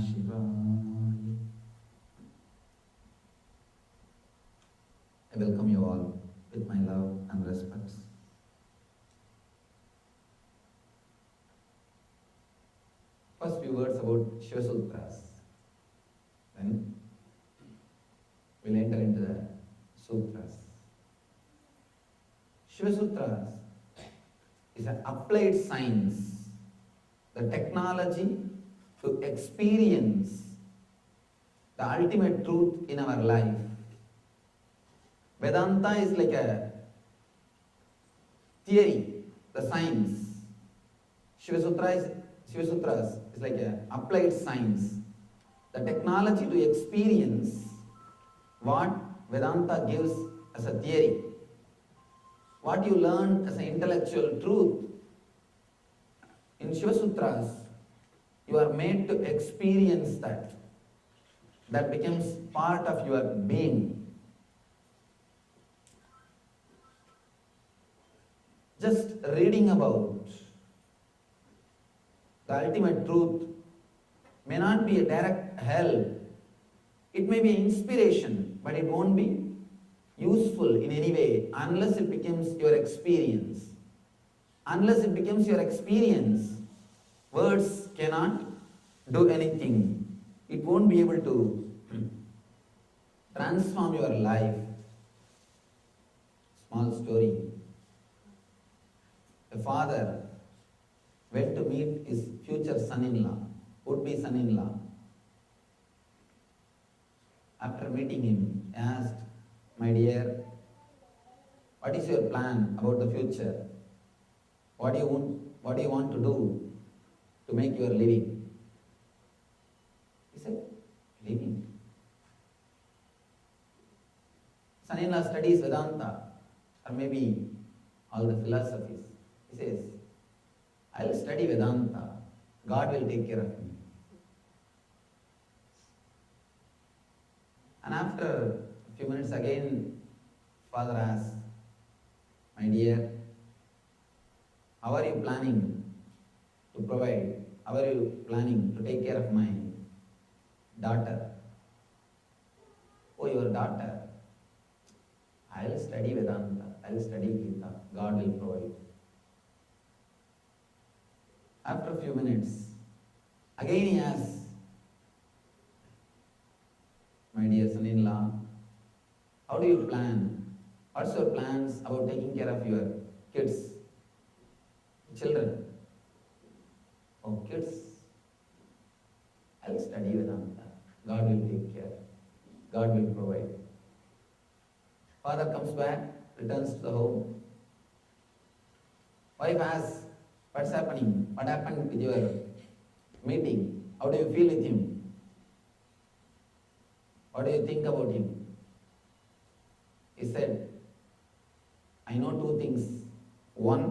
Shivaya. I welcome you all with my love and respect. First few words about Shiva Sutras. Then we'll enter into the Sutras. Shiva Sutras is an applied science, the technology to experience the ultimate truth in our life. Vedanta is like a theory, the science. Shiva Sutras is like an applied science, the technology to experience what Vedanta gives as a theory, what you learn as an intellectual truth. In Shiva Sutras, you are made to experience that. That becomes part of your being. Just reading about the ultimate truth may not be a direct help. It may be inspiration, but it won't be useful in any way unless it becomes your experience. Unless it becomes your experience, words cannot do anything. It won't be able to transform your life. Small story. A father went to meet his future son-in-law, would-be son-in-law. After meeting him, he asked, "My dear, what is your plan about the future? What do you want to do to make your living?" He said, "Living." Son-in-law studies Vedanta, or maybe all the philosophies. He says, "I'll study Vedanta. God will take care of me." And after a few minutes again, father asks, "My dear, how are you planning to provide? How are you planning to take care of my daughter?" "Oh, your daughter? I'll study Vedanta. I'll study Gita. God will provide." After a few minutes, again he asks, "My dear son-in-law, how do you plan? What's your plans about taking care of your kids, children?" "Oh, kids, I'll study Vedanta. God will take care. God will provide." Father comes back, returns to the home. Wife asks, "What's happening? What happened with your meeting? How do you feel with him? What do you think about him?" He said, "I know two things. One,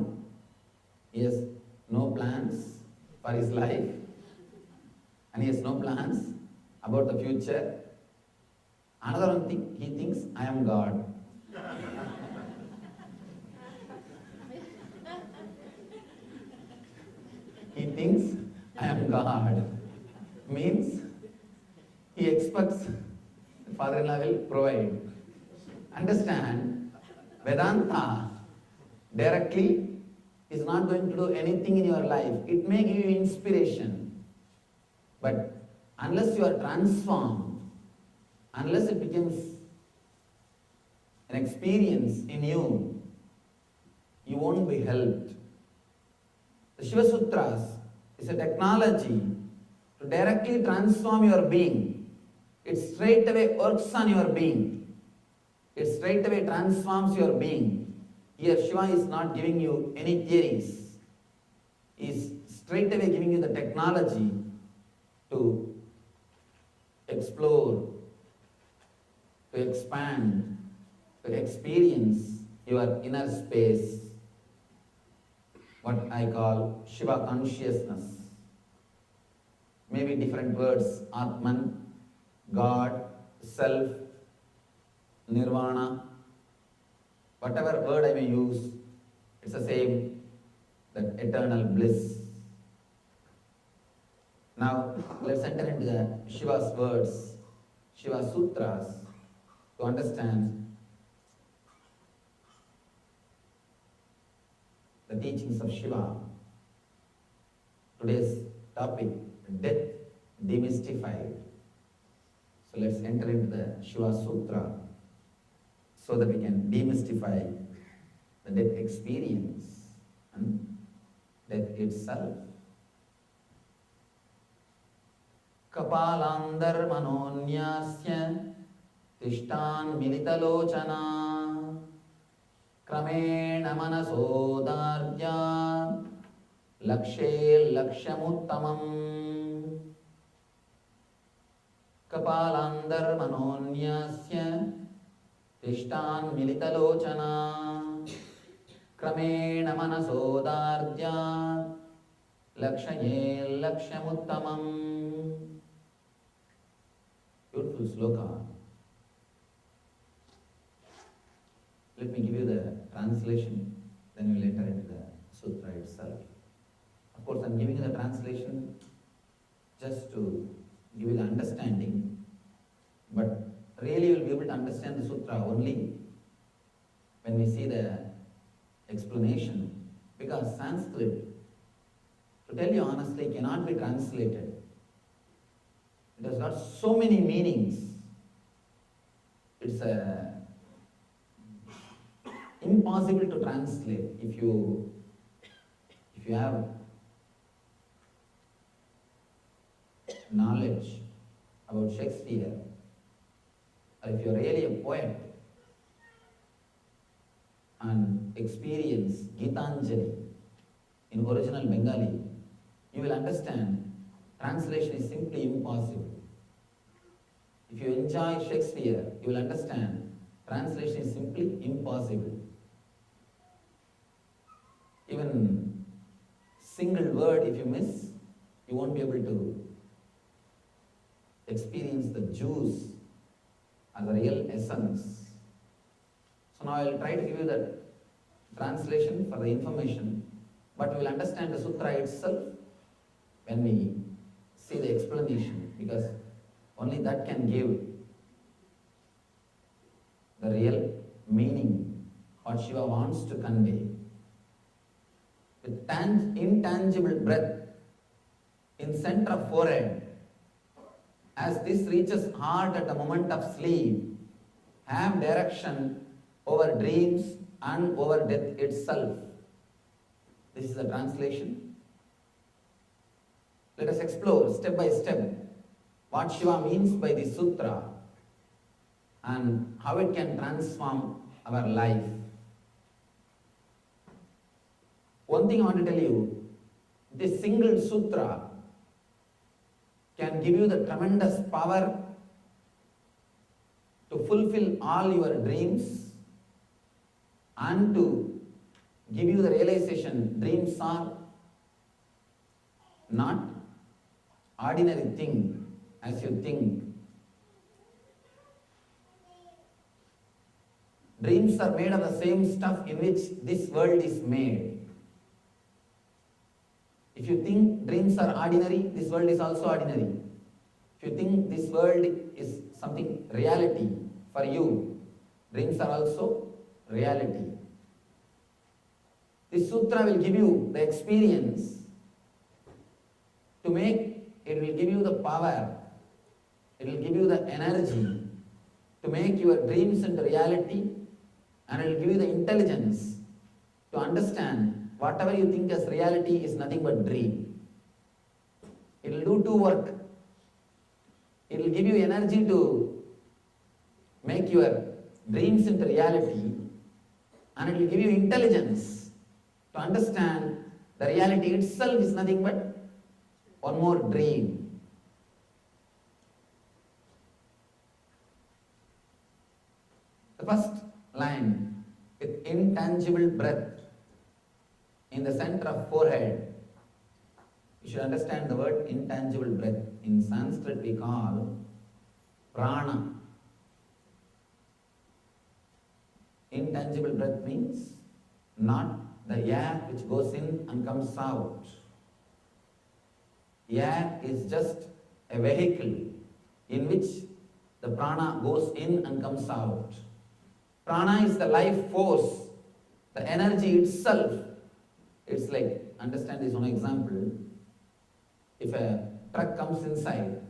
he has no plans for his life, and he has no plans about the future. Another one thing, he thinks I am God." He thinks I am God. Means he expects the father-in-law will provide. Understand, Vedanta directly is not going to do anything in your life. It may give you inspiration. But unless you are transformed, unless it becomes an experience in you, you won't be helped. The Shiva Sutras is a technology to directly transform your being. It straight away works on your being. It straight away transforms your being. Here Shiva is not giving you any theories. He is straight away giving you the technology to explore, to expand, to experience your inner space, what I call Shiva consciousness. Maybe different words, Atman, God, Self, Nirvana, whatever word I may use, it's the same, that eternal bliss. Now, let's enter into the Shiva's words, Shiva Sutras, to understand the teachings of Shiva. Today's topic, death demystified. So let's enter into the Shiva Sutra so that we can demystify the death experience and death itself. Kapalandar manonyasya tishtan militalochana kramena manasodarya lakshe lakshamuttamam. Kapalandar manonyasya tishtan militalochana kramena manasodarya lakshaye lakshamuttamam. Beautiful sloka. Let me give you the translation, then we'll enter into the sutra itself. Of course, I'm giving you the translation just to give you the understanding, but really you'll be able to understand the sutra only when we see the explanation, because Sanskrit, to tell you honestly, cannot be translated. It has got so many meanings. It's impossible to translate. If you have knowledge about Shakespeare, or if you're really a poet and experience Gitanjali in original Bengali, you will understand translation is simply impossible. If you enjoy Shakespeare, you will understand translation is simply impossible. Even single word if you miss, you won't be able to experience the juice or the real essence. So now I will try to give you the translation for the information, but we will understand the sutra itself when we see the explanation, because only that can give the real meaning, what Shiva wants to convey. With intangible breath in center of forehead, as this reaches heart at the moment of sleep, have direction over dreams and over death itself. This is the translation. Let us explore step by step what Shiva means by the sutra and how it can transform our life. One thing I want to tell you, this single sutra can give you the tremendous power to fulfill all your dreams and to give you the realization dreams are not ordinary thing as you think. Dreams are made of the same stuff in which this world is made. If you think dreams are ordinary, this world is also ordinary. If you think this world is something reality for you, dreams are also reality. This sutra will give you the experience to make, it will give you the power, it will give you the energy to make your dreams into reality, and it will give you the intelligence to understand whatever you think as reality is nothing but dream. It will do two work. It will give you energy to make your dreams into reality, and it will give you intelligence to understand the reality itself is nothing but one more dream. The first line, with intangible breath in the center of forehead. You should understand the word intangible breath. In Sanskrit we call prana. Intangible breath means not the air which goes in and comes out. Air is just a vehicle in which the prana goes in and comes out. Prana is the life force, the energy itself. It's like, understand this one example. If a truck comes inside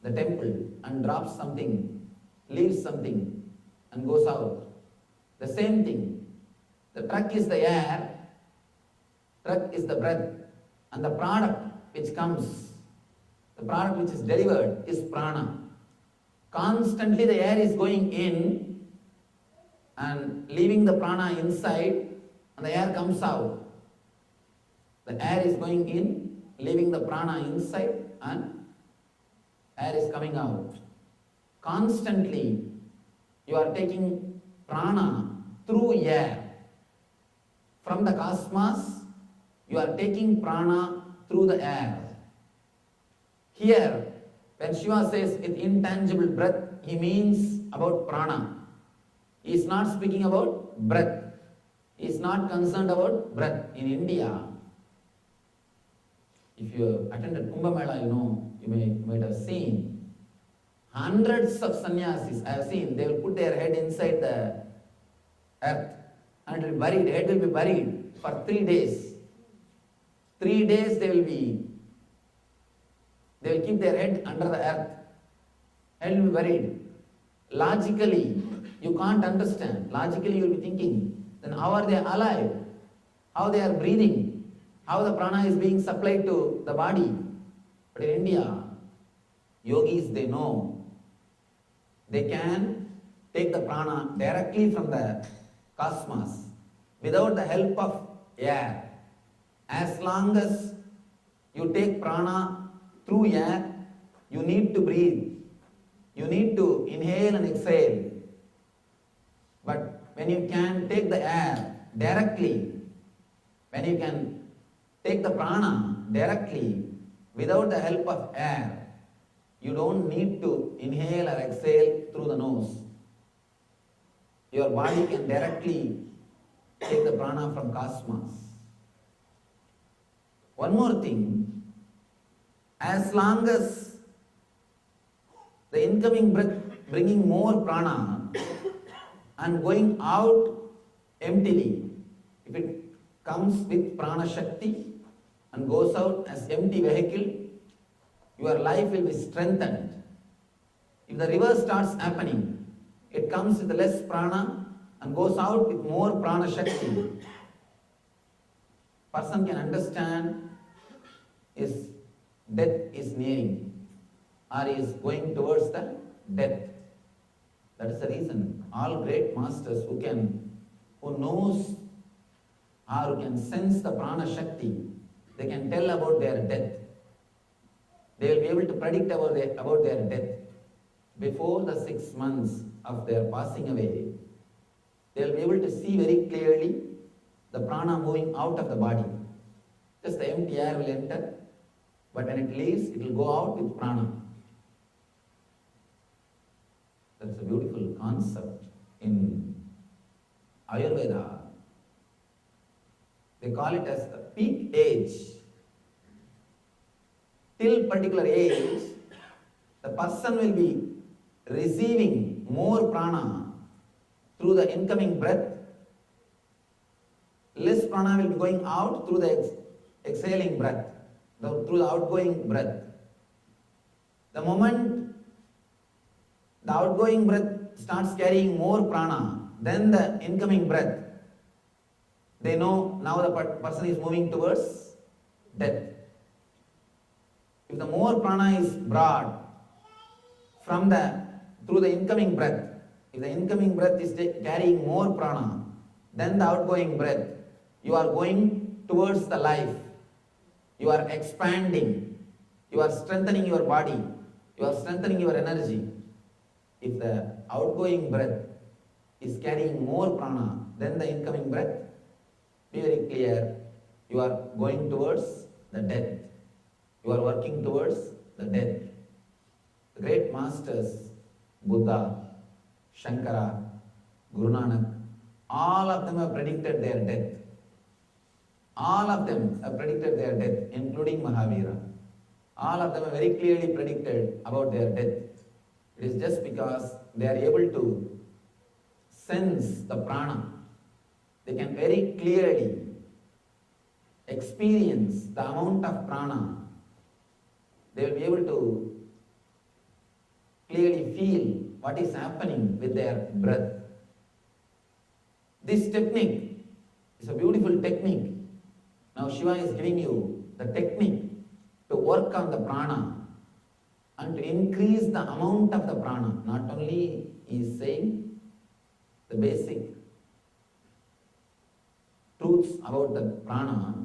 the temple and drops something, leaves something and goes out, the same thing. The truck is the air, truck is the breath, and the product which comes, the product which is delivered is prana. Constantly the air is going in and leaving the prana inside, and the air comes out. The air is going in, leaving the prana inside, and air is coming out. Constantly you are taking prana through air. From the cosmos, you are taking prana through the air. Here, when Shiva says with intangible breath, he means about prana. He is not speaking about breath. He is not concerned about breath. In India, if you attended Kumbh Mela, you might have seen hundreds of sannyasis. I have seen, they will put their head inside the earth and it will be buried. Head will be buried for 3 days. 3 days they will keep their head under the earth. Head will be buried. Logically, you can't understand. Logically, you will be thinking, then how are they alive? How they are breathing? How the prana is being supplied to the body? But in India, yogis, they know. They can take the prana directly from the cosmos without the help of air. As long as you take prana through air, you need to breathe. You need to inhale and exhale. But when you can take the air directly, when you can take the prana directly without the help of air, you don't need to inhale or exhale through the nose. Your body can directly take the prana from cosmos. One more thing, as long as the incoming breath bringing more prana and going out emptily, if it comes with prana shakti and goes out as empty vehicle, your life will be strengthened. If the reverse starts happening, it comes with less prana and goes out with more prana shakti. Person can understand his death is nearing or he is going towards the death. That is the reason all great masters who knows or who can sense the prana shakti, they can tell about their death. They will be able to predict about their death. Before the 6 months of their passing away, they will be able to see very clearly the prana moving out of the body. Just the empty air will enter, but when it leaves, it will go out with prana. That's a beautiful concept in Ayurveda. They call it as the peak age. Till particular age, the person will be receiving more prana through the incoming breath. Less prana will be going out through the exhaling breath, through the outgoing breath. The moment the outgoing breath starts carrying more prana than the incoming breath, they know now the person is moving towards death. If the more prana is brought through the incoming breath, if the incoming breath is carrying more prana than the outgoing breath, you are going towards the life. You are expanding. You are strengthening your body. You are strengthening your energy. If the outgoing breath is carrying more prana than the incoming breath, be very clear, you are going towards the death. You are working towards the death. The great masters, Buddha, Shankara, Guru Nanak, all of them have predicted their death. All of them have predicted their death, including Mahavira. All of them are very clearly predicted about their death. It is just because they are able to sense the prana. They can very clearly experience the amount of prana. They will be able to clearly feel what is happening with their breath. This technique is a beautiful technique. Now Shiva is giving you the technique to work on the prana and to increase the amount of the prana. Not only he is saying the basic truths about the prana,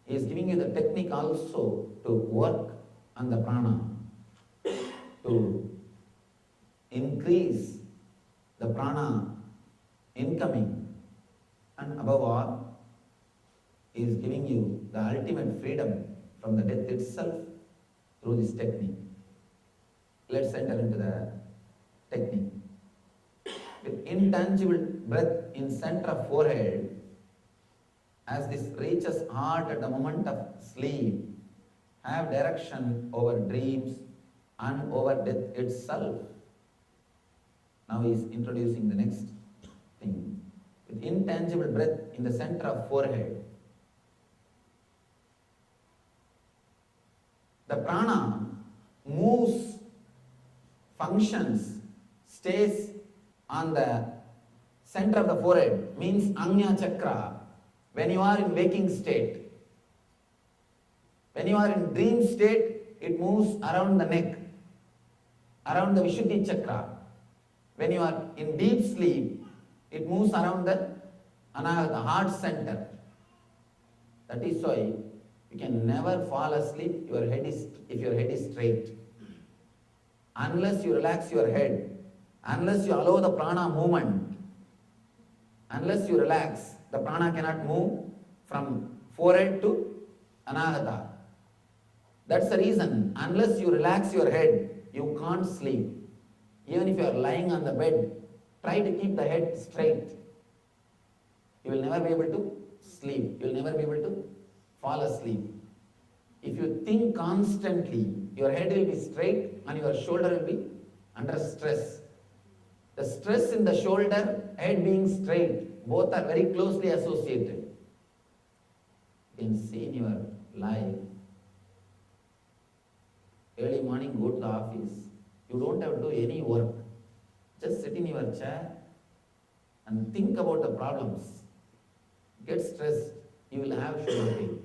he is giving you the technique also to work on the prana, to increase the prana incoming, and above all, he is giving you the ultimate freedom from the death itself through this technique. Let's enter into the technique. With intangible breath in center of forehead, as this reaches heart at the moment of sleep, have direction over dreams and over death itself. Now he is introducing the next thing. With intangible breath in the center of forehead, the prana moves, functions, stays on the center of the forehead, means Anya Chakra, when you are in waking state. When you are in dream state, it moves around the neck, around the Vishuddhi Chakra. When you are in deep sleep, it moves around the heart center. That is why you can never fall asleep if your head is straight. Unless you relax your head, unless you allow the prana movement, unless you relax, the prana cannot move from forehead to anahata. That's the reason, unless you relax your head, you can't sleep. Even if you are lying on the bed, try to keep the head straight. You will never be able to sleep. You will never be able to fall asleep. If you think constantly, your head will be straight and your shoulder will be under stress. The stress in the shoulder, head being straight, both are very closely associated. You can see in your life, early morning go to the office, you don't have to do any work. Just sit in your chair and think about the problems. Get stressed, you will have shoulder pain.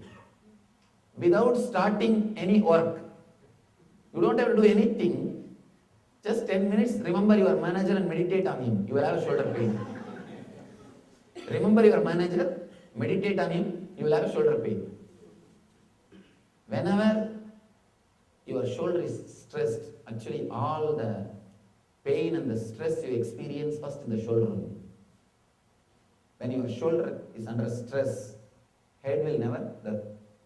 Without starting any work, you don't have to do anything. Just 10 minutes, remember your manager and meditate on him. You will have shoulder pain. Remember your manager, meditate on him, you will have shoulder pain. Whenever your shoulder is stressed, actually all the pain and the stress you experience first in the shoulder. When your shoulder is under stress, the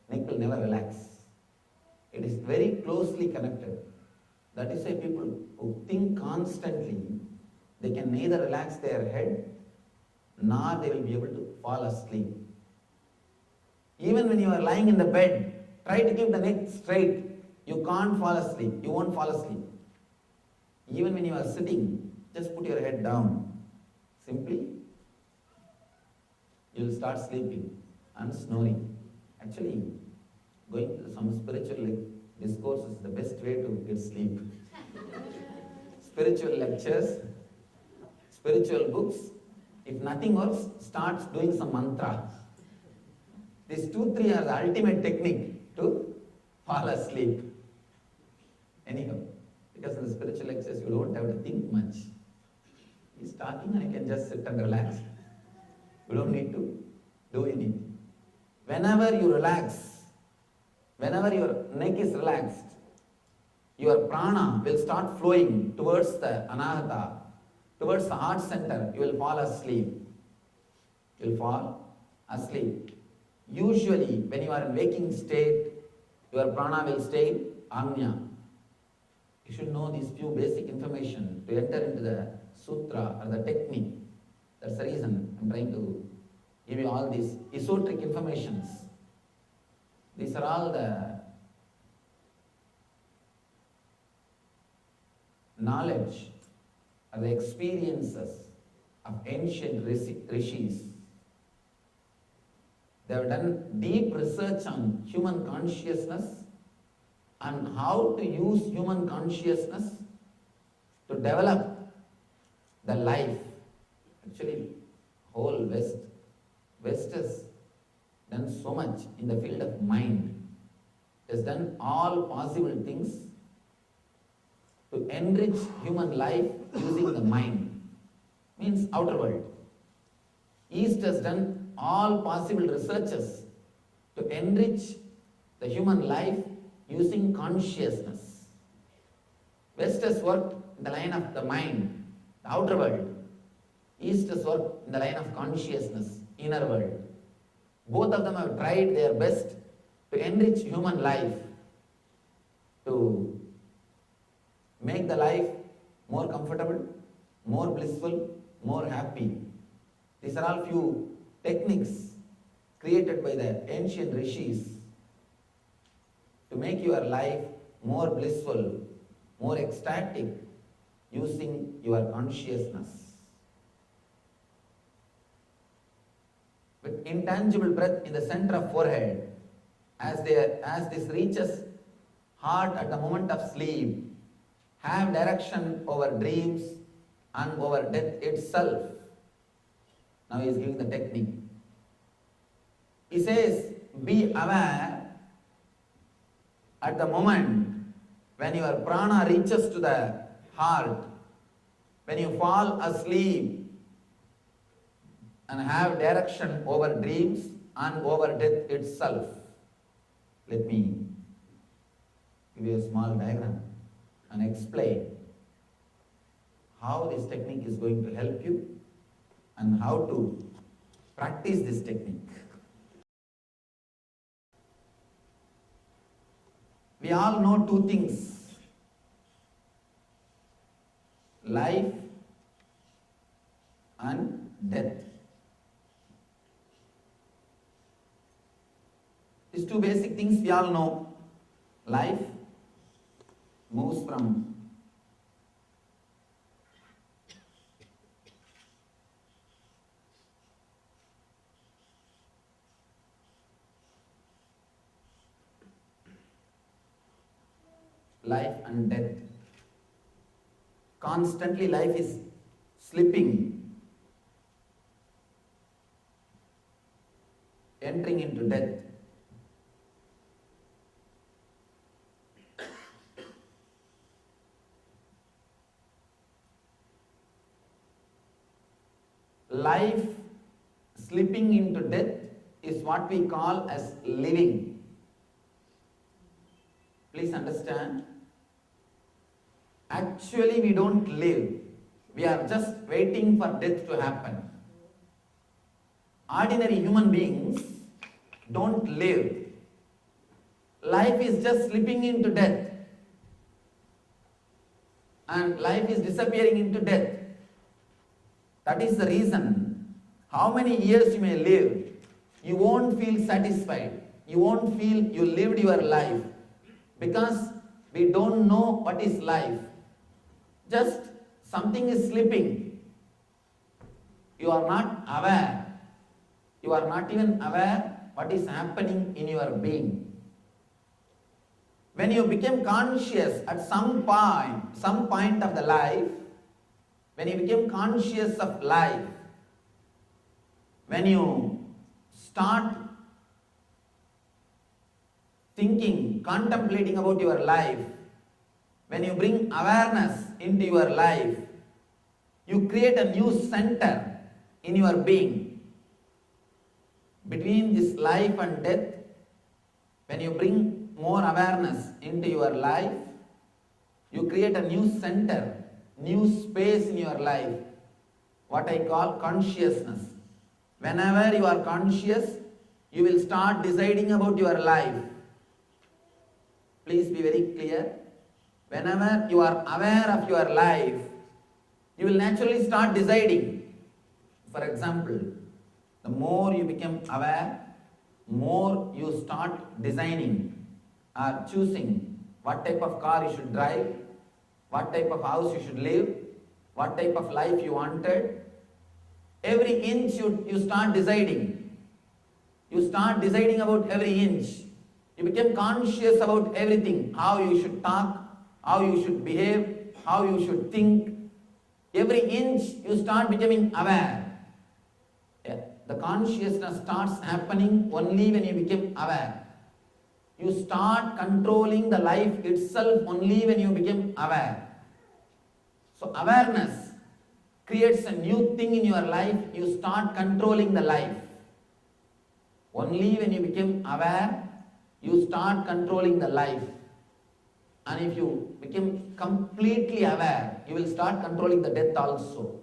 neck will never relax. It is very closely connected. That is why people who think constantly, they can neither relax their head nor they will be able to fall asleep. Even when you are lying in the bed, try to keep the neck straight. You can't fall asleep. You won't fall asleep. Even when you are sitting, just put your head down. Simply, you will start sleeping and snoring. Actually, going to some spiritual discourses is the best way to get sleep. Spiritual lectures, spiritual books. If nothing works, start doing some mantra. These 2-3 are the ultimate technique to fall asleep. Anyhow, because in the spiritual lectures you don't have to think much. He's talking and you can just sit and relax. You don't need to do anything. Whenever you relax, whenever your neck is relaxed, your prana will start flowing towards the anahata, towards the heart center. You will fall asleep. You will fall asleep. Usually, when you are in waking state, your prana will stay in Anya. You should know these few basic information to enter into the sutra or the technique. That's the reason I'm trying to give you all these esoteric informations. These are all the knowledge or the experiences of ancient rishis. They have done deep research on human consciousness and how to use human consciousness to develop the life. Actually, whole West has done so much in the field of mind. It has done all possible things to enrich human life using the mind, means outer world. East has done all possible researches to enrich the human life using consciousness. West has worked in the line of the mind, the outer world. East has worked in the line of consciousness, inner world. Both of them have tried their best to enrich human life, to make the life more comfortable, more blissful, more happy. These are all few techniques created by the ancient rishis to make your life more blissful, more ecstatic, using your consciousness. With intangible breath in the center of forehead, as this reaches heart at the moment of sleep, have direction over dreams and over death itself. Now he is giving the technique. He says, be aware at the moment when your prana reaches to the heart, when you fall asleep, and have direction over dreams and over death itself. Let me give you a small diagram and explain how this technique is going to help you and how to practice this technique. We all know two things: life and death. These two basic things we all know. Life moves from life and death. Constantly life is slipping, entering into death. Life slipping into death is what we call as living. Please understand, actually we don't live. We are just waiting for death to happen. Ordinary human beings don't live. Life is just slipping into death. And life is disappearing into death. That is the reason, how many years you may live, you won't feel satisfied. You won't feel you lived your life. Because we don't know what is life. Just something is slipping. You are not aware. You are not even aware what is happening in your being. When you become conscious at some point of the life, when you become conscious of life, when you start thinking, contemplating about your life, when you bring awareness into your life, you create a new center in your being. Between this life and death, when you bring more awareness into your life, you create a new center, new space in your life, what I call consciousness. Whenever you are conscious, you will start deciding about your life. Please be very clear. Whenever you are aware of your life, you will naturally start deciding. For example, the more you become aware, more you start designing or choosing what type of car you should drive, what type of house you should live, what type of life you wanted. Every inch you start deciding. You start deciding about every inch. You become conscious about everything, how you should talk, how you should behave, how you should think. Every inch you start becoming aware. Yeah. The consciousness starts happening only when you become aware. You start controlling the life itself only when you become aware. So awareness creates a new thing in your life. You start controlling the life. Only when you become aware, you start controlling the life. And if you become completely aware, you will start controlling the death also.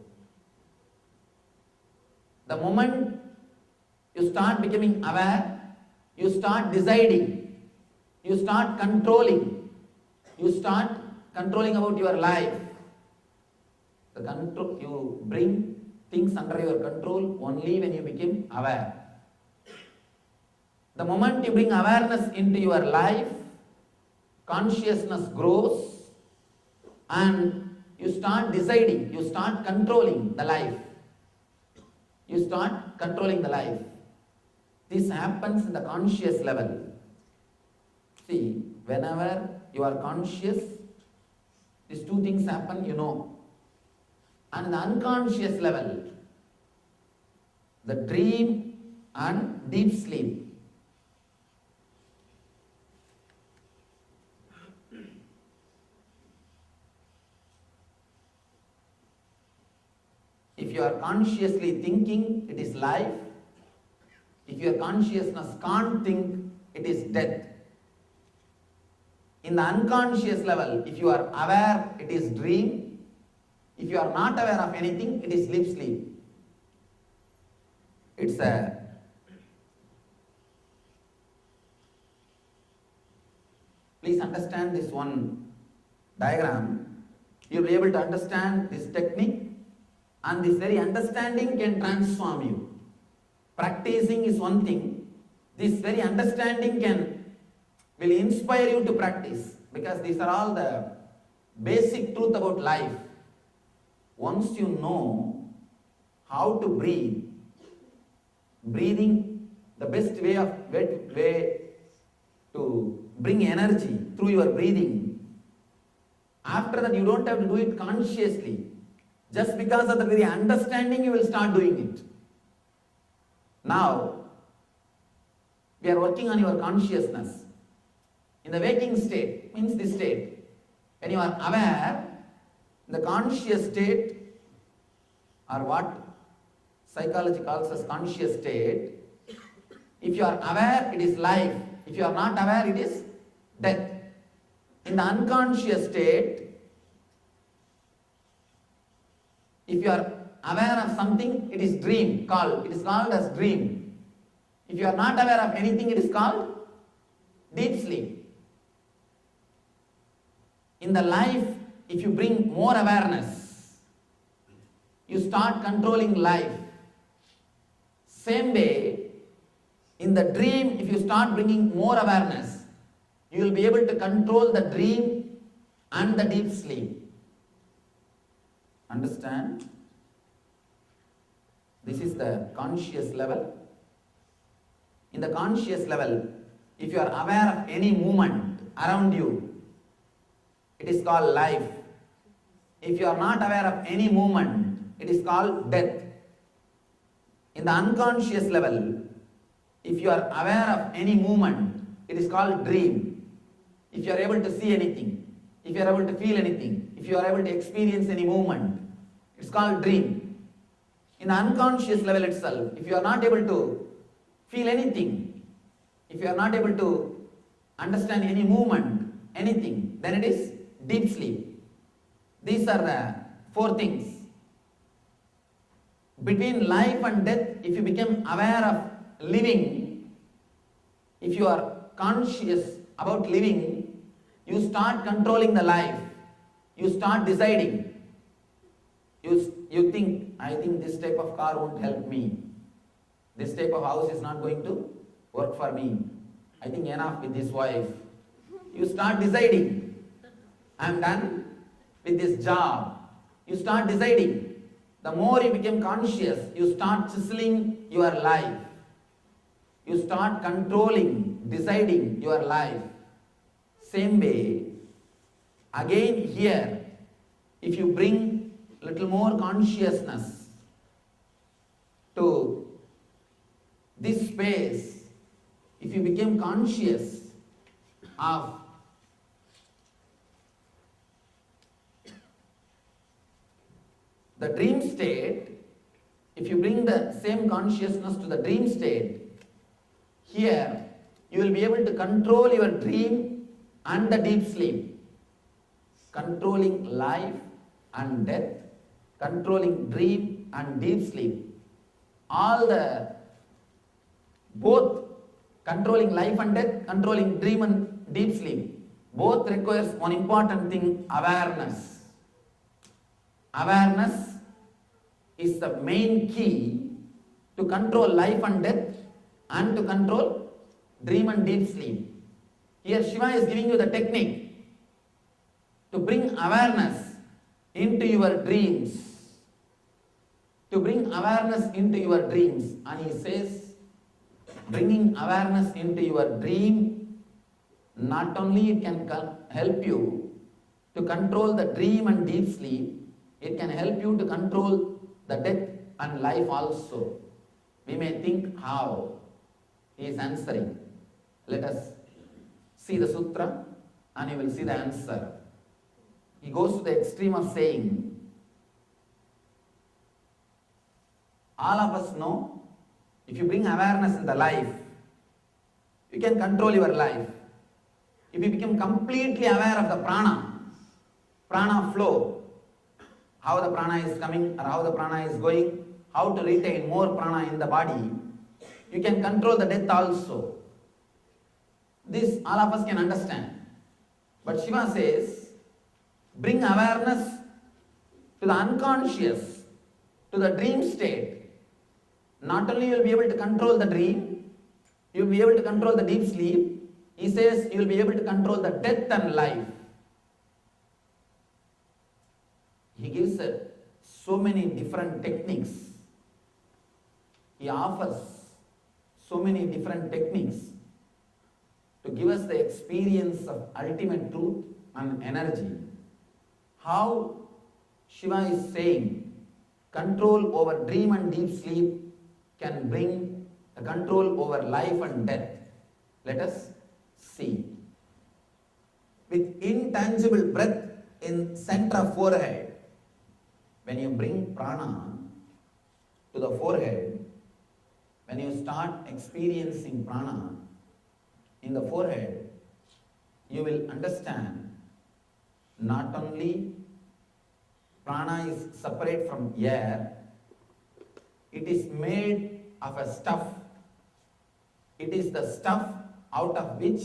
The moment you start becoming aware, you start deciding, you start controlling, you start controlling about your life. The control, you bring things under your control only when you become aware. The moment you bring awareness into your life, consciousness grows and you start deciding, you start controlling the life. You start controlling the life. This happens in the conscious level. See, whenever you are conscious, these two things happen, you know. And in the unconscious level, the dream and deep sleep. If you are consciously thinking, it is life. If your consciousness can't think, it is death. In the unconscious level, if you are aware, it is dream. If you are not aware of anything, it is deep sleep. It's a please understand this one diagram. You'll be able to understand this technique, and this very understanding can transform you. Practicing is one thing. This very understanding will inspire you to practice, because these are all the basic truth about life. Once you know how to breathe, breathing, the best way to bring energy through your breathing. After that, you don't have to do it consciously. Just because of the very understanding, you will start doing it. Now, we are working on your consciousness. In the waking state, means this state, when you are aware, in the conscious state, or what psychology calls as conscious state, if you are aware, it is life. If you are not aware, it is death. In the unconscious state, if you are aware of something, it is dream called. It is called as dream. If you are not aware of anything, it is called deep sleep. In the life, if you bring more awareness, you start controlling life. Same way, in the dream, if you start bringing more awareness, you will be able to control the dream and the deep sleep. Understand? This is the conscious level. In the conscious level, if you are aware of any movement around you, it is called life. If you are not aware of any movement, it is called death. In the unconscious level, if you are aware of any movement, it is called dream. If you are able to see anything, if you are able to feel anything, if you are able to experience any movement, it's called dream. In the unconscious level itself, if you are not able to feel anything, if you are not able to understand any movement, anything, then it is deep sleep. These are the four things. Between life and death, if you become aware of living, if you are conscious about living, you start controlling the life. You start deciding. You think, I think this type of car won't help me. This type of house is not going to work for me. I think enough with this wife. You start deciding. I am done. with this job. You start deciding. The more you become conscious, you start chiseling your life. You start controlling, deciding your life. Same way, again here, if you bring little more consciousness to this space, if you become conscious of the dream state, if you bring the same consciousness to the dream state, here you will be able to control your dream and the deep sleep, controlling life and death, controlling dream and deep sleep. Both controlling life and death, controlling dream and deep sleep, both requires one important thing, awareness. Awareness is the main key to control life and death and to control dream and deep sleep. Here Shiva is giving you the technique to bring awareness into your dreams. To bring awareness into your dreams. And he says, bringing awareness into your dream, not only it can help you to control the dream and deep sleep, it can help you to control the death and life also. We may think how he is answering. Let us see the sutra and you will see the answer. He goes to the extreme of saying, all of us know, if you bring awareness in the life, you can control your life. If you become completely aware of the prana flow, how the prana is coming or how the prana is going, how to retain more prana in the body, you can control the death also. This all of us can understand. But Shiva says, bring awareness to the unconscious, to the dream state. Not only you will be able to control the dream, you will be able to control the deep sleep. He says you will be able to control the death and life. He gives so many different techniques. He offers so many different techniques to give us the experience of ultimate truth and energy. How Shiva is saying control over dream and deep sleep can bring a control over life and death. Let us see. With intangible breath in center of forehead, when you bring prana to the forehead, when you start experiencing prana in the forehead, you will understand not only prana is separate from air, it is made of a stuff. It is the stuff out of which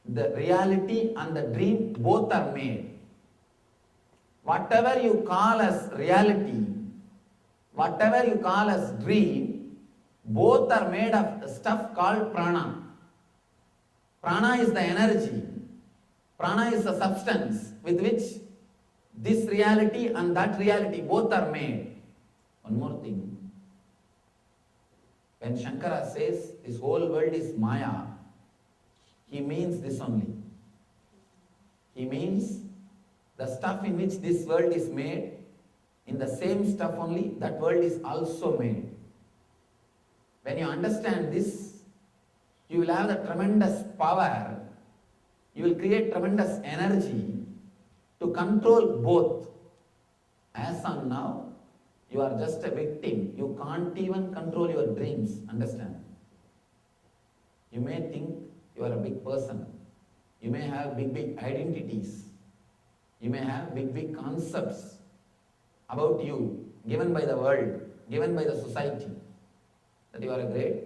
the reality and the dream both are made. Whatever you call as reality, whatever you call as dream, both are made of a stuff called prana. Prana is the energy. Prana is the substance with which this reality and that reality both are made. One more thing. When Shankara says this whole world is Maya, he means this only. He means the stuff in which this world is made, in the same stuff only, that world is also made. When you understand this, you will have the tremendous power, you will create tremendous energy to control both. As on now, you are just a victim. You can't even control your dreams. Understand? You may think you are a big person. You may have big identities. You may have big concepts about you, given by the world, given by the society. That you are a great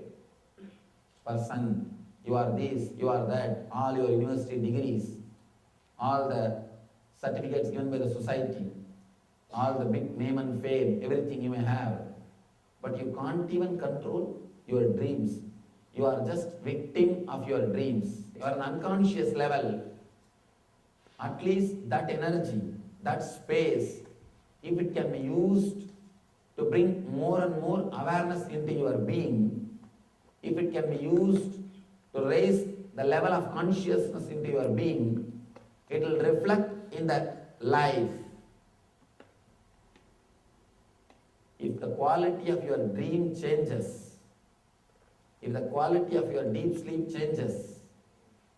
person. You are this, you are that. All your university degrees, all the certificates given by the society, all the big name and fame, everything you may have. But you can't even control your dreams. You are just victim of your dreams. You are an unconscious level. At least that energy, that space, if it can be used to bring more and more awareness into your being, if it can be used to raise the level of consciousness into your being, it will reflect in the life. If the quality of your dream changes, if the quality of your deep sleep changes,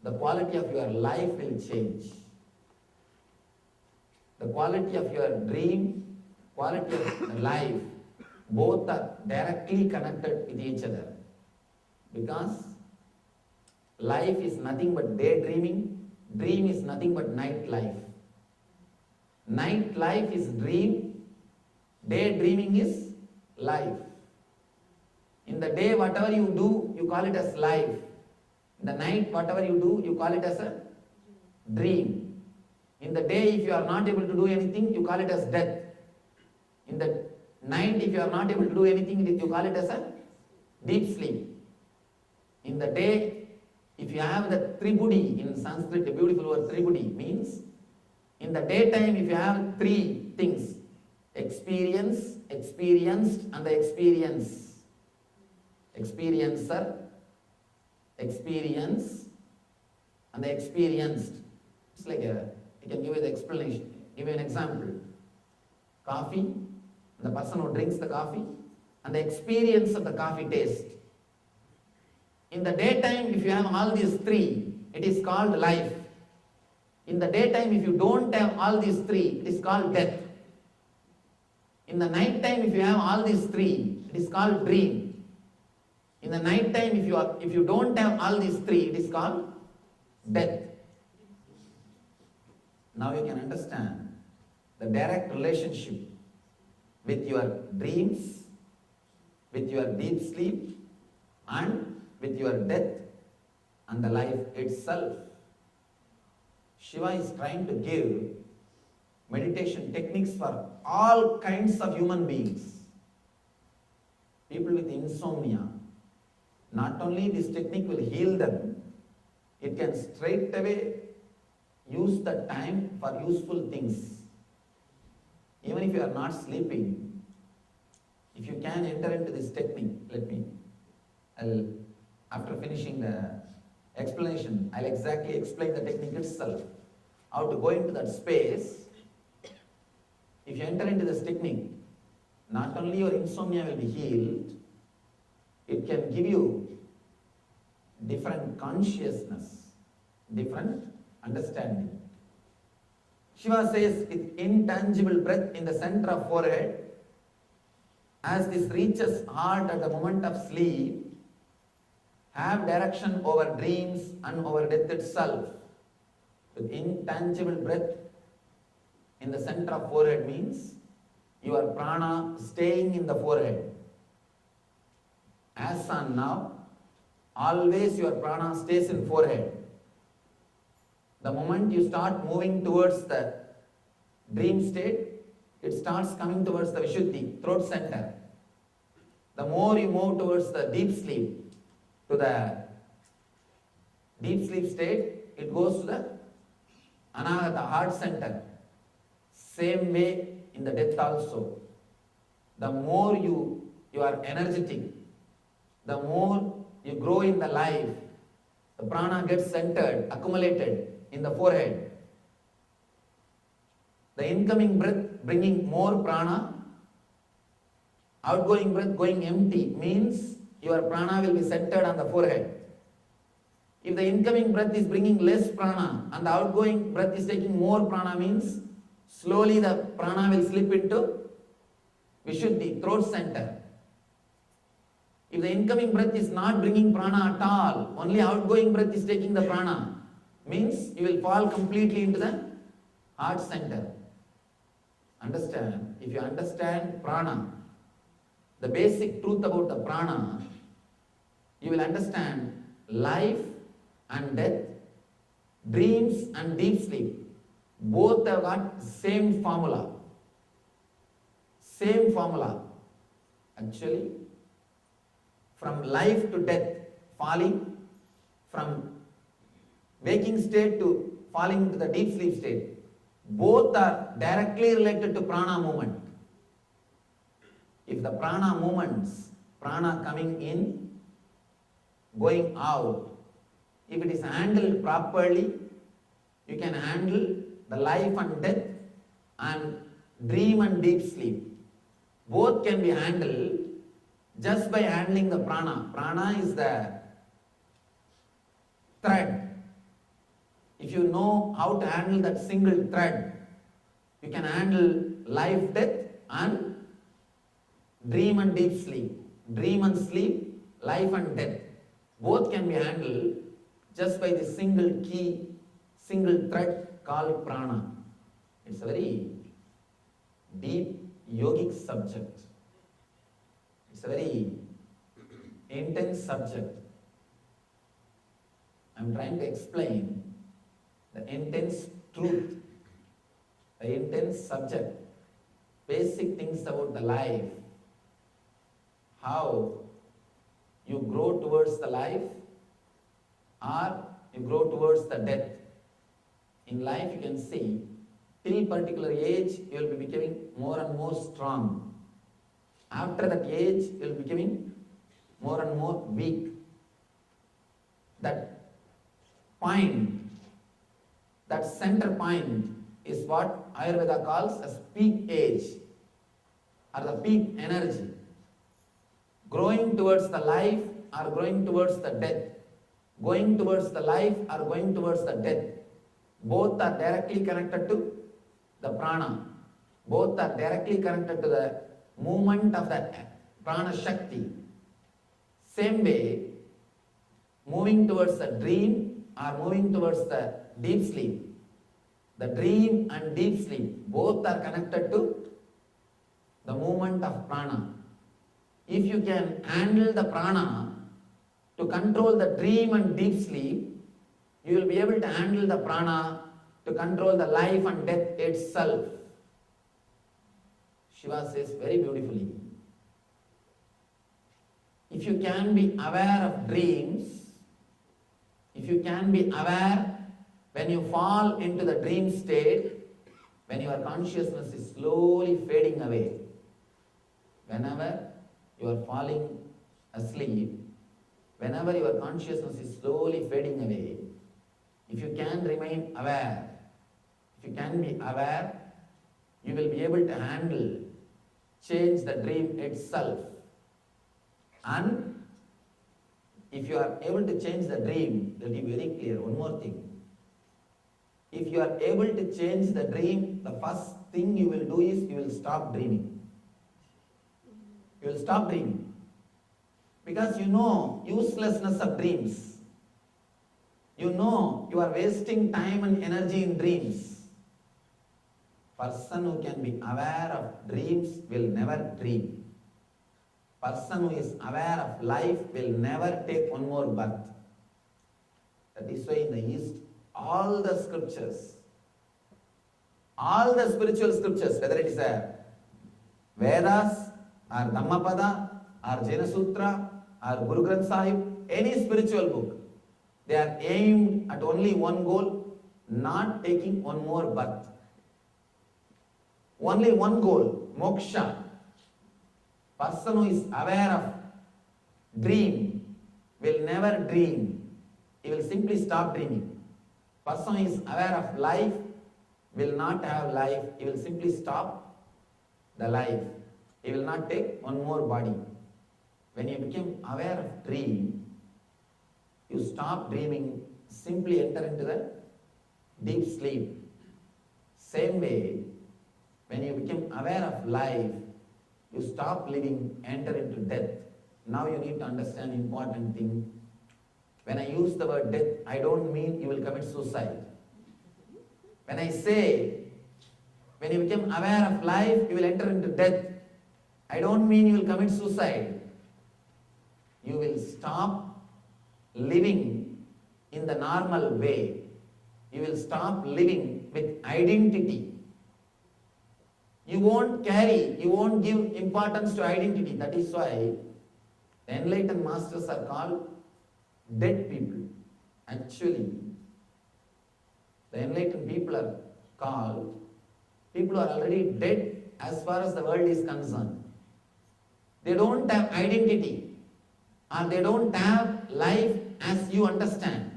the quality of your life will change. The quality of your dream, quality of life, both are directly connected with each other. Because life is nothing but daydreaming, dream is nothing but night life. Night life is dream, daydreaming is life. In the day, whatever you do, you call it as life. In the night, whatever you do, you call it as a dream. In the day, if you are not able to do anything, you call it as death. In the night, if you are not able to do anything, you call it as a deep sleep. In the day, if you have the tribudi, in Sanskrit, the beautiful word tribudi means, in the daytime, if you have three things, experience, experienced, and the experience. Experiencer, experience, and the experienced. It's like I can give you the explanation, give you an example. Coffee, the person who drinks the coffee, and the experience of the coffee taste. In the daytime, if you have all these three, it is called life. In the daytime, if you don't have all these three, it is called death. In the night time, if you have all these three, it is called dream. In the night time, if you don't have all these three, it is called death. Now you can understand the direct relationship with your dreams, with your deep sleep, and with your death and the life itself. Shiva is trying to give meditation techniques for all kinds of human beings. People with insomnia, not only this technique will heal them, it can straight away use the time for useful things. Even if you are not sleeping, if you can enter into this technique, after finishing the explanation, I'll exactly explain the technique itself, how to go into that space. If you enter into this technique, not only your insomnia will be healed, it can give you different consciousness, different understanding. Shiva says, with intangible breath in the center of forehead, as this reaches heart at the moment of sleep, have direction over dreams and over death itself. With intangible breath in the center of forehead means your prana staying in the forehead. As on now, always your prana stays in forehead. The moment you start moving towards the dream state, it starts coming towards the Vishuddhi, throat center. The more you move towards the deep sleep, to the deep sleep state, it goes to the Anahata, heart center. Same way in the death also. The more you are energetic, the more you grow in the life, the prana gets centered, accumulated in the forehead. The incoming breath bringing more prana, outgoing breath going empty means your prana will be centered on the forehead. If the incoming breath is bringing less prana and the outgoing breath is taking more prana means slowly the prana will slip into Vishuddhi, throat center. If the incoming breath is not bringing prana at all, only outgoing breath is taking the prana, means you will fall completely into the heart center. Understand? If you understand prana, the basic truth about the prana, you will understand life and death, dreams and deep sleep. Both have got same formula. Same formula. Actually, from life to death, falling, from waking state to falling into the deep sleep state, Both are directly related to prana movement. If the prana movements, prana coming in, going out, if it is handled properly, you can handle the life and death and dream and deep sleep. Both can be handled just by handling the prana. Prana is the thread. If you know how to handle that single thread, you can handle life, death and dream and deep sleep. Dream and sleep, life and death. Both can be handled just by the single key, single thread called prana. It's a very deep yogic subject. It's a very intense subject. I'm trying to explain the intense truth, the intense subject, basic things about the life, how you grow towards the life or you grow towards the death. In life you can see, till particular age you will be becoming more and more strong. After that age you will be becoming more and more weak. That point, that center point is what Ayurveda calls as peak age or the peak energy. Growing towards the life or going towards the death. Going towards the life or going towards the death. Both are directly connected to the prana. Both are directly connected to the movement of the prana shakti. Same way, moving towards the dream or moving towards the deep sleep. The dream and deep sleep, both are connected to the movement of prana. If you can handle the prana to control the dream and deep sleep, you will be able to handle the prana to control the life and death itself. Shiva says very beautifully, if you can be aware of dreams, if you can be aware when you fall into the dream state, when your consciousness is slowly fading away, whenever you are falling asleep, whenever your consciousness is slowly fading away, if you can remain aware, if you can be aware, you will be able to handle, change the dream itself. And if you are able to change the dream, let me be very clear, one more thing. If you are able to change the dream, the first thing you will do is you will stop dreaming. You will stop dreaming. Because you know uselessness of dreams. You know you are wasting time and energy in dreams. Person who can be aware of dreams will never dream. Person who is aware of life will never take one more birth. That is why in the East, all the scriptures, all the spiritual scriptures, whether it is a Vedas or Dhammapada or Jain Sutra or Guru Granth Sahib, any spiritual book, they are aimed at only one goal, not taking one more birth. Only one goal, moksha. Person who is aware of dream will never dream. He will simply stop dreaming. Person who is aware of life will not have life. He will simply stop the life. He will not take one more body. When you become aware of dream, you stop dreaming, simply enter into the deep sleep. Same way, when you become aware of life, you stop living, enter into death. Now you need to understand important thing. When I use the word death, I don't mean you will commit suicide. When I say, when you become aware of life, you will enter into death, I don't mean you will commit suicide. You will stop living in the normal way. You will stop living with identity. You won't give importance to identity. That is why the enlightened masters are called dead people. Actually, the enlightened people are called people who are already dead as far as the world is concerned. They don't have identity, or they don't have life as you understand.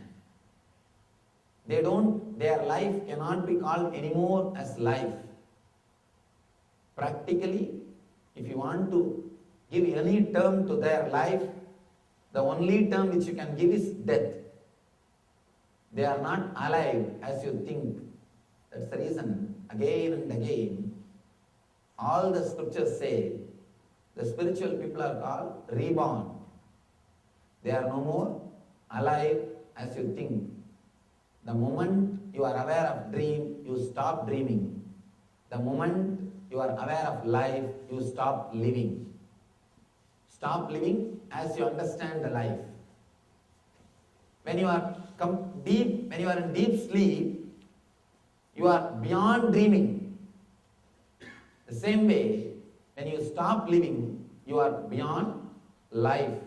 Their life cannot be called anymore as life. Practically, if you want to give any term to their life, the only term which you can give is death. They are not alive as you think. That's the reason, again and again, all the scriptures say the spiritual people are called reborn. They are no more alive as you think. The moment you are aware of dream, you stop dreaming. The moment you are aware of life, you stop living. Stop living as you understand the life. When you are in deep sleep, you are beyond dreaming. The same way, when you stop living, you are beyond life.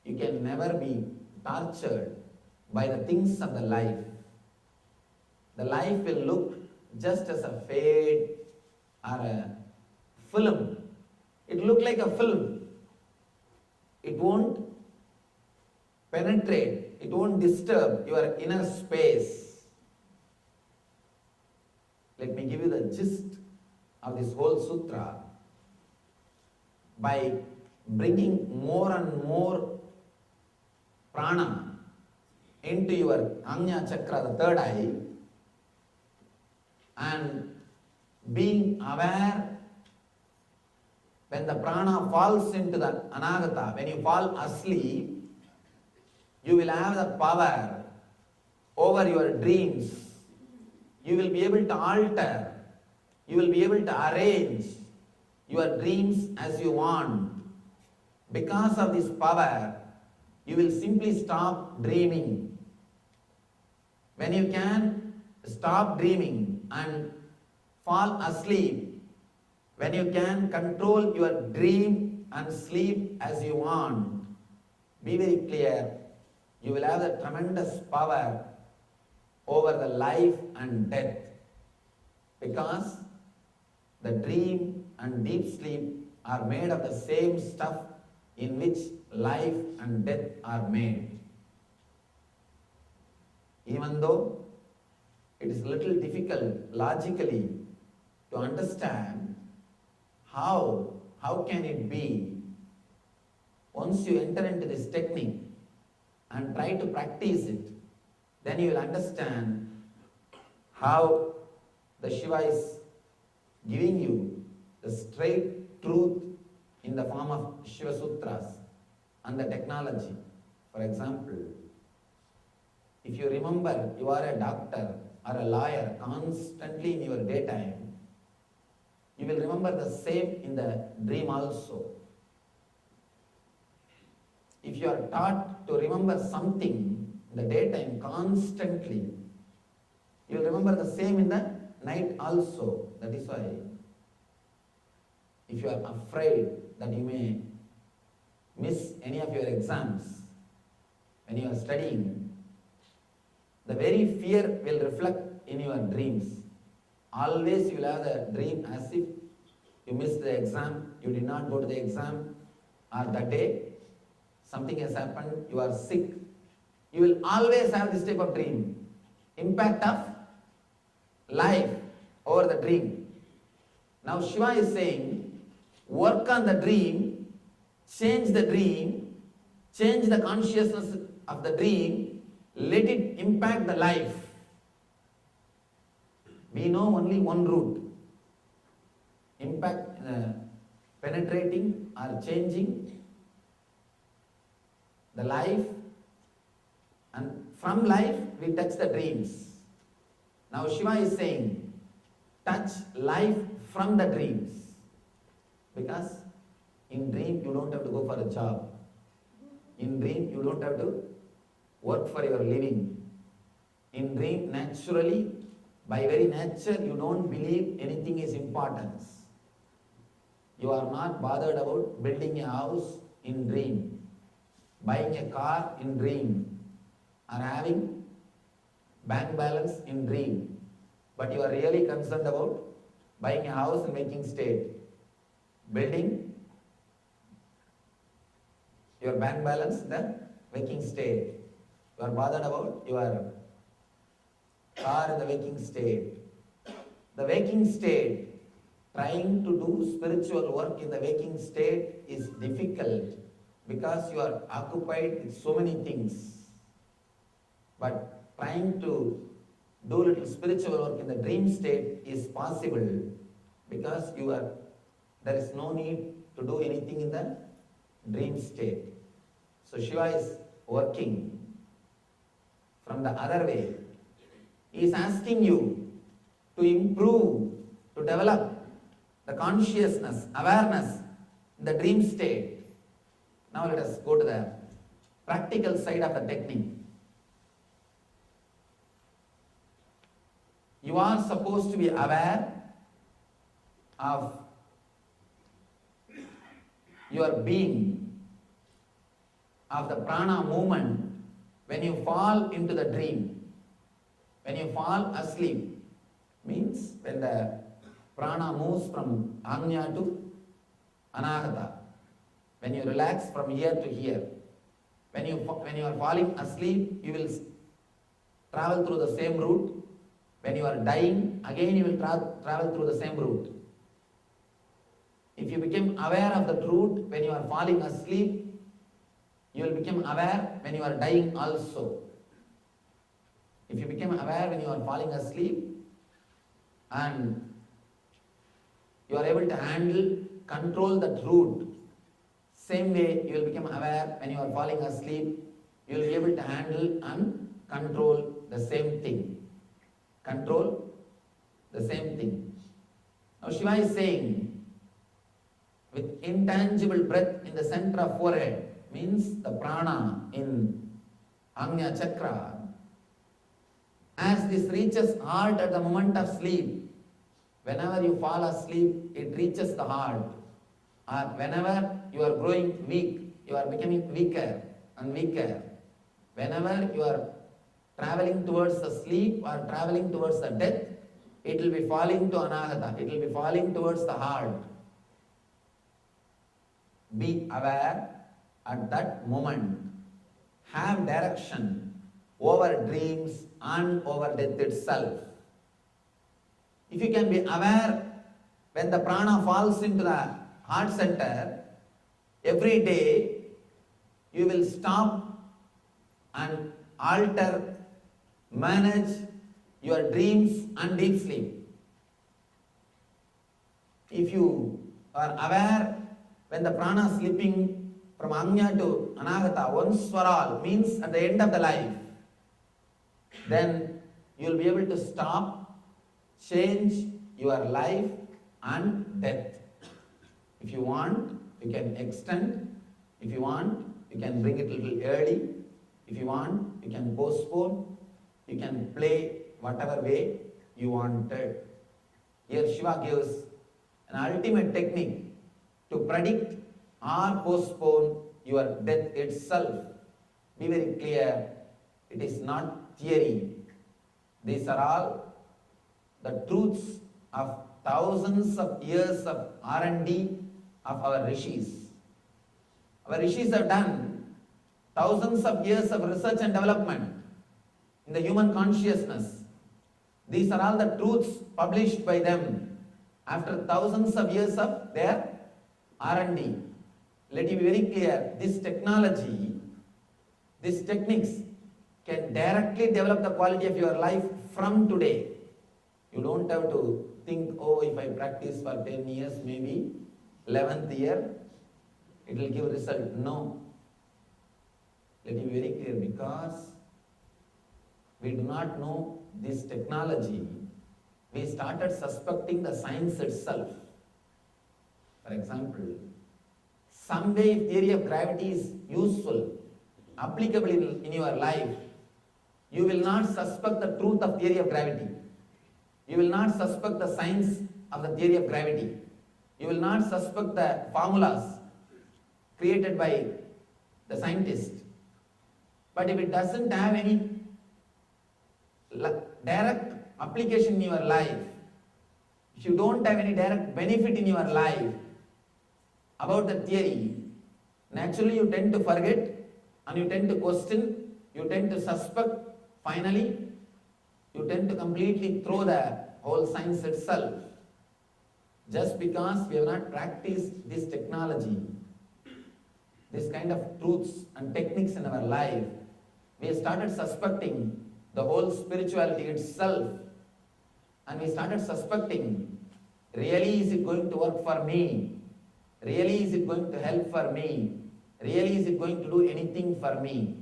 You can never be tortured by the things of the life. The life will look just as a fade or a film. It will look like a film. It won't penetrate, it won't disturb your inner space. Let me give you the gist of this whole sutra. By bringing more and more prana into your Ajna chakra, the third eye, and being aware when the prana falls into the anagata, when you fall asleep, you will have the power over your dreams. You will be able to alter, you will be able to arrange your dreams as you want. Because of this power, you will simply stop dreaming. When you can stop dreaming and fall asleep, when you can control your dream and sleep as you want, be very clear, you will have the tremendous power over the life and death. Because the dream and deep sleep are made of the same stuff in which life and death are made. Even though it is a little difficult logically to understand how can it be, once you enter into this technique and try to practice it, then you will understand how the Shiva is giving you the straight truth in the form of Shiva Sutras and the technology. For example, if you remember you are a doctor or a lawyer constantly in your daytime, you will remember the same in the dream also. If you are taught to remember something in the daytime constantly, you will remember the same in the night also. That is why, if you are afraid that you may miss any of your exams when you are studying, the very fear will reflect in your dreams. Always you will have the dream as if you missed the exam, you did not go to the exam, or that day something has happened, you are sick. You will always have this type of dream. Impact of life over the dream. Now Shiva is saying, work on the dream, change the consciousness of the dream, let it impact the life. We know only one route. Impact, penetrating or changing the life, and from life we touch the dreams. Now Shiva is saying, touch life from the dreams. Because in dream you don't have to go for a job. In dream you don't have to work for your living. In dream, naturally, by very nature, you don't believe anything is important. You are not bothered about building a house in dream, buying a car in dream, or having bank balance in dream. but you are really concerned about buying a house in waking state, building your bank balance in the waking state. You are bothered about your car in the waking state. The waking state, trying to do spiritual work in the waking state is difficult because you are occupied with so many things. But trying to do little spiritual work in the dream state is possible because there is no need to do anything in the dream state. So Shiva is working from the other way. He is asking you to improve, to develop the consciousness, awareness in the dream state. Now let us go to the practical side of the technique. You are supposed to be aware of your being, of the prana movement when you fall into the dream. When you fall asleep, means when the prana moves from Agnya to Anahata. When you relax from here to here. When you are falling asleep, you will travel through the same route. When you are dying, again you will travel through the same route. If you become aware of the truth when you are falling asleep, you will become aware when you are dying also. If you become aware when you are falling asleep and you are able to control the truth, same way you will become aware when you are falling asleep, you will be able to handle and control the same thing. Control the same thing. Now Shiva is saying, with intangible breath in the center of forehead, means the prana in Agnya chakra, as this reaches heart at the moment of sleep, whenever you fall asleep, it reaches the heart. Or whenever you are growing weak, you are becoming weaker and weaker. Whenever you are traveling towards the sleep or traveling towards the death, it will be falling to Anahata, it will be falling towards the heart. Be aware at that moment. Have direction over dreams and over death itself. If you can be aware when the prana falls into the heart center, every day you will stop and alter, manage your dreams and deep sleep. If you are aware when the prana is slipping from Agnya to Anahata once for all, means at the end of the life, then you will be able to stop, change your life and death. If you want, you can extend. If you want, you can bring it a little early. If you want, you can postpone. You can play whatever way you wanted. Here Shiva gives an ultimate technique to predict or postpone your death itself. Be very clear, it is not theory. These are all the truths of thousands of years of R&D of our rishis. Our rishis have done thousands of years of research and development in the human consciousness. These are all the truths published by them after thousands of years of their R&D. Let me be very clear, this technology, these techniques can directly develop the quality of your life from today. You don't have to think, oh, if I practice for 10 years, maybe 11th year, it will give result. No. Let me be very clear, because we do not know this technology, we started suspecting the science itself. For example, someday if theory of gravity is useful, applicable in your life, you will not suspect the truth of theory of gravity. You will not suspect the science of the theory of gravity. You will not suspect the formulas created by the scientist. But if it doesn't have any direct application in your life, if you don't have any direct benefit in your life about the theory, naturally you tend to forget and you tend to question, you tend to suspect, finally you tend to completely throw the whole science itself. Just because we have not practiced this technology, this kind of truths and techniques in our life, we started suspecting the whole spirituality itself, and we started suspecting, really is it going to work for me? Really is it going to help for me? Really is it going to do anything for me?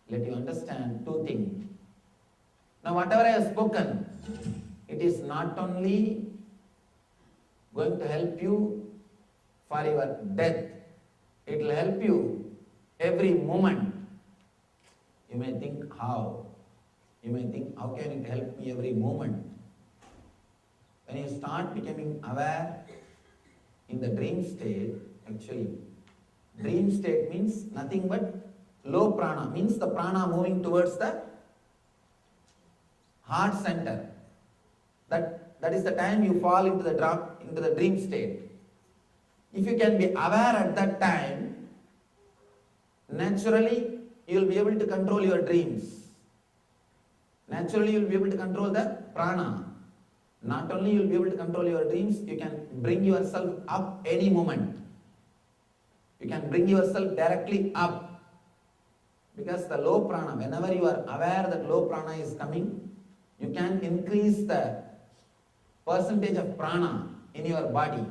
Let you understand two things. Now whatever I have spoken, it is not only going to help you for your death, it will help you every moment. You may think how? You may think, how can it help me every moment? When you start becoming aware in the dream state, actually, dream state means nothing but low prana, means the prana moving towards the heart center. That is the time you fall into the dream state. If you can be aware at that time, naturally you will be able to control your dreams. Naturally you will be able to control the prana. Not only you will be able to control your dreams, you can bring yourself up any moment. You can bring yourself directly up. Because the low prana, whenever you are aware that low prana is coming, you can increase the percentage of prana in your body.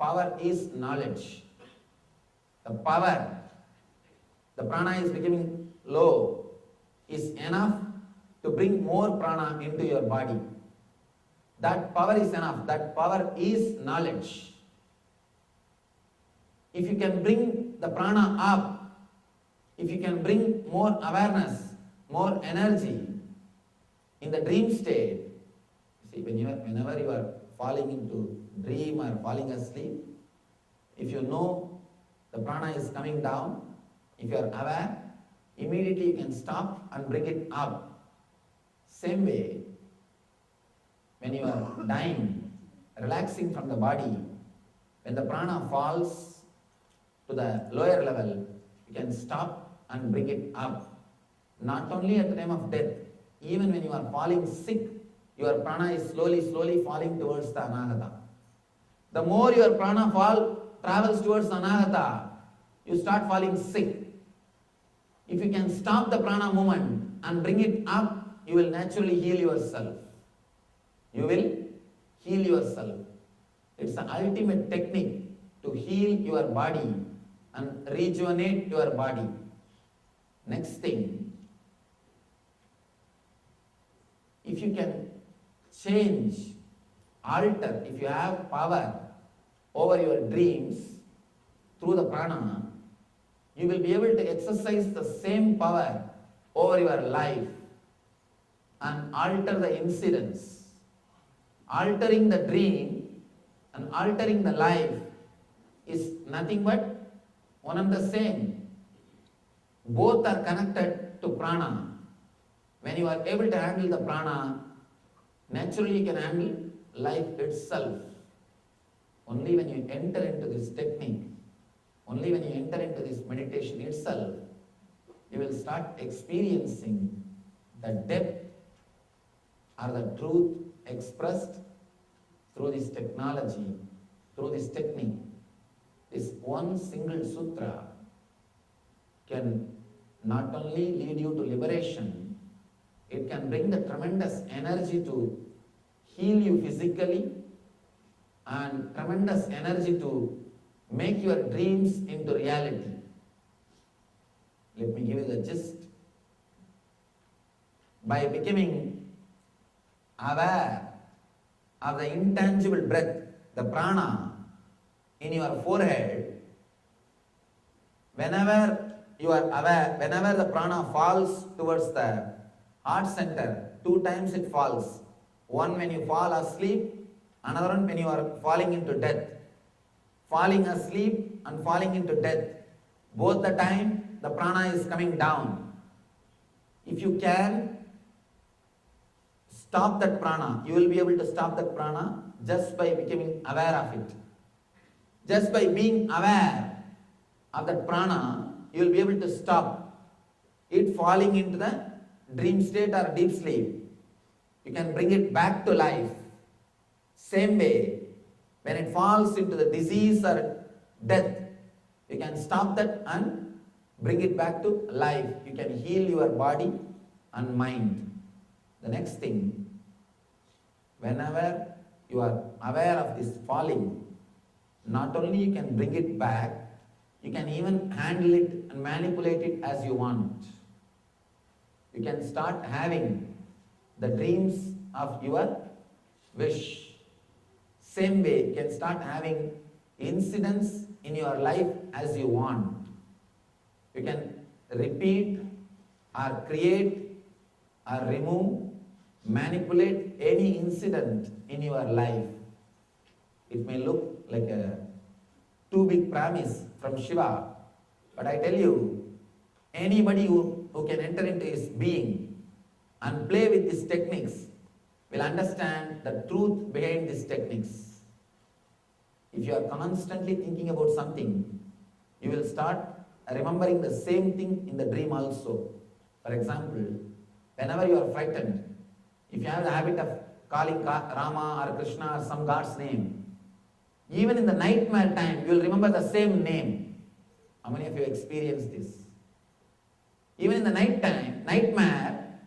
Power is knowledge. The power, the prana is becoming low, is enough to bring more prana into your body. That power is enough. That power is knowledge. If you can bring the prana up, if you can bring more awareness, more energy in the dream state, see, whenever you are falling into dream or falling asleep, if you know the prana is coming down, if you are aware, immediately you can stop and bring it up. Same way, when you are dying, relaxing from the body, when the prana falls to the lower level, you can stop and bring it up. Not only at the time of death, even when you are falling sick, your prana is slowly falling towards the anahata. The more your prana travels towards the anahata, you start falling sick. If you can stop the prana movement and bring it up, you will naturally heal yourself. You will heal yourself. It's the ultimate technique to heal your body and rejuvenate your body. Next thing, if you can change, alter, if you have power over your dreams through the prana, you will be able to exercise the same power over your life and alter the incidents. Altering the dream and altering the life is nothing but one and the same. Both are connected to prana. When you are able to handle the prana, naturally you can handle life itself. Only when you enter into this technique, only when you enter into this meditation itself, you will start experiencing the depth or the truth expressed through this technology, through this technique. This one single sutra can not only lead you to liberation, it can bring the tremendous energy to heal you physically and tremendous energy to make your dreams into reality. Let me give you the gist. By becoming aware of the intangible breath, the prana in your forehead, whenever you are aware, whenever the prana falls towards the heart center, 2 times it falls. One when you fall asleep, another one when you are falling into death. Falling asleep and falling into death, both the time the prana is coming down. If you can stop that prana. You will be able to stop that prana just by becoming aware of it. Just by being aware of that prana, you will be able to stop it falling into the dream state or deep sleep. You can bring it back to life. Same way, when it falls into the disease or death, you can stop that and bring it back to life. You can heal your body and mind. The next thing, whenever you are aware of this falling, not only you can bring it back, you can even handle it and manipulate it as you want. You can start having the dreams of your wish. Same way, you can start having incidents in your life as you want. You can repeat or create or remove, manipulate any incident in your life. It may look like a too big promise from Shiva, but I tell you, anybody who can enter into his being and play with these techniques will understand the truth behind these techniques. If you are constantly thinking about something, you will start remembering the same thing in the dream also. For example, whenever you are frightened, if you have the habit of calling Rama or Krishna or some God's name, even in the nightmare time, you will remember the same name. How many of you experienced this? Even in the nightmare,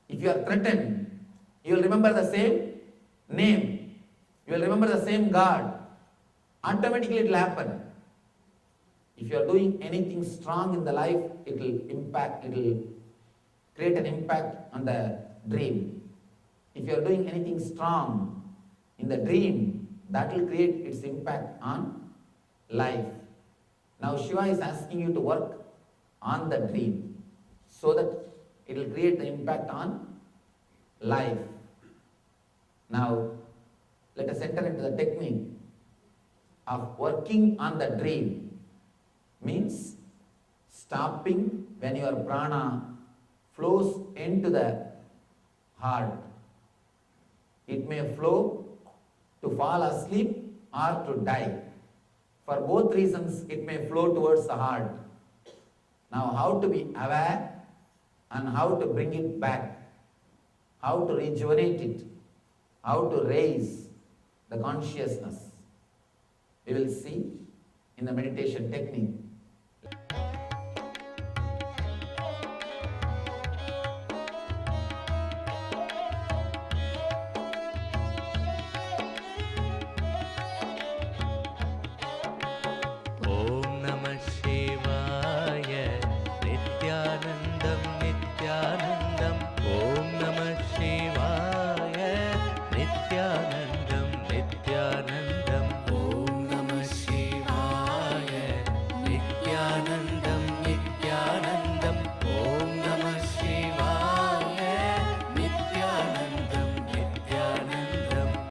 if you are threatened, you will remember the same name. You will remember the same God. Automatically it will happen. If you are doing anything strong in the life, it will create an impact on the dream. If you are doing anything strong in the dream, that will create its impact on life. Now Shiva is asking you to work on the dream so that it will create the impact on life. Now let us enter into the technique of working on the dream. Means stopping when your prana flows into the heart. It may flow to fall asleep or to die. For both reasons, it may flow towards the heart. Now, how to be aware and how to bring it back, how to rejuvenate it, how to raise the consciousness, we will see in the meditation technique.